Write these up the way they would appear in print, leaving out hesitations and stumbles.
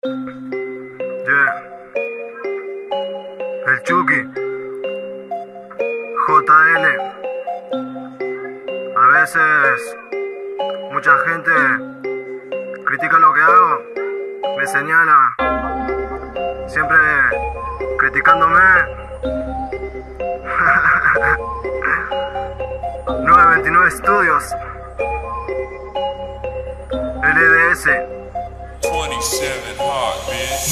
Yeah. El Chucky. JL. A veces mucha gente critica lo que hago, me señala, siempre criticándome. 929 Studios, LDS.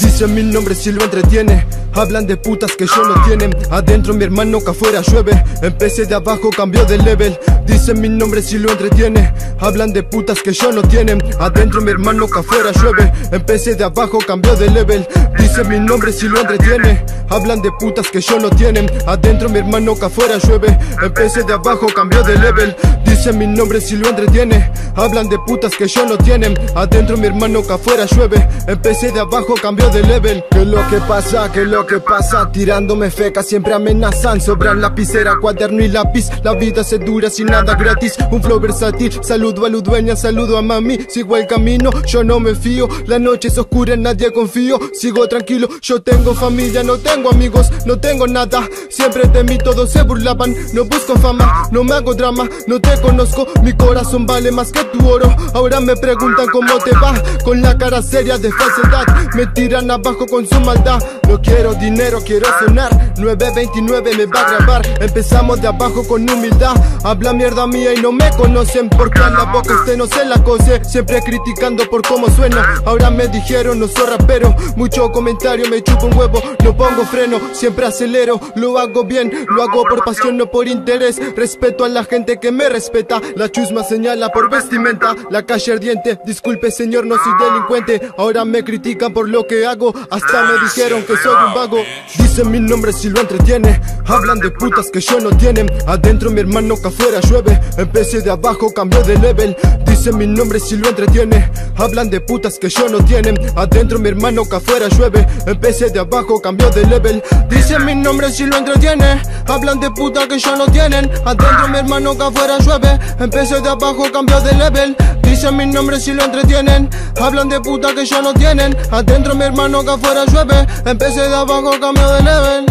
Dicen mi nombre si lo entretiene. Hablan de putas que yo no tienen. Adentro mi hermano que afuera llueve. Empecé de abajo, cambió de level. Dicen mi nombre si lo entretiene. Hablan de putas que yo no tienen. Adentro mi hermano que afuera llueve. Empecé de abajo, cambió de level. Dicen mi nombre si lo entretiene. Hablan de putas que yo no tienen. Adentro mi hermano que afuera llueve. Empecé de abajo, cambió de level. Dicen mi nombre si lo entretiene. Hablan de putas que yo no tienen. Adentro mi hermano que afuera llueve. Empecé de abajo, cambió de level. ¿Qué es lo que pasa? ¿Qué es lo que pasa? Tirándome fecas, siempre amenazan. Sobran lapicera, cuaderno y lápiz. La vida se dura sin nada gratis. Un flow versátil, saludo a la dueña, saludo a mami. Sigo el camino, yo no me fío. La noche es oscura, en nadie confío. Sigo tranquilo, yo tengo familia, no tengo amigos, no tengo nada. Siempre de mí todos se burlaban. No busco fama, no me hago drama. No te conozco, mi corazón vale más que tu oro. Ahora me preguntan cómo te va, con la cara seria de falsedad. Me tiran abajo con su maldad. No quiero dinero, quiero sonar. 929 me va a grabar. Empezamos de abajo con humildad. Habla mierda mía y no me conocen, porque a la boca usted no se la cose. Siempre criticando por cómo suena. Ahora me dijeron no soy rapero. Mucho comentario, me chupo un huevo. No pongo freno, siempre acelero. Lo hago bien, lo hago por pasión, no por interés. Respeto a la gente que me respeta. La chusma señala por vestimenta. La calle ardiente, disculpe señor, no soy delincuente. Ahora me critican por lo que hago. Hasta me dijeron que soy un vago. Dicen mi nombre si lo entretiene. Hablan de putas que yo no tienen. Adentro mi hermano que afuera llueve. Empecé de abajo, cambió de level. Dicen mi nombre si lo entretiene. Hablan de putas que yo no tienen. Adentro mi hermano que afuera llueve. Empecé de abajo, cambió de level. Dicen mi nombre si lo entretiene. Hablan de putas que yo no tienen. Adentro mi hermano que afuera llueve. Empecé de abajo, cambió de level. Dicen mi nombre si lo entretienen. Hablan de putas que yo no tienen. Adentro mi hermano que afuera llueve. Empecé de abajo, cambió de level.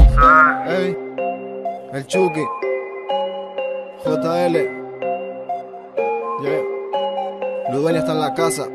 Ey, el Chucky, JL, yeah. Ludueña está en la casa.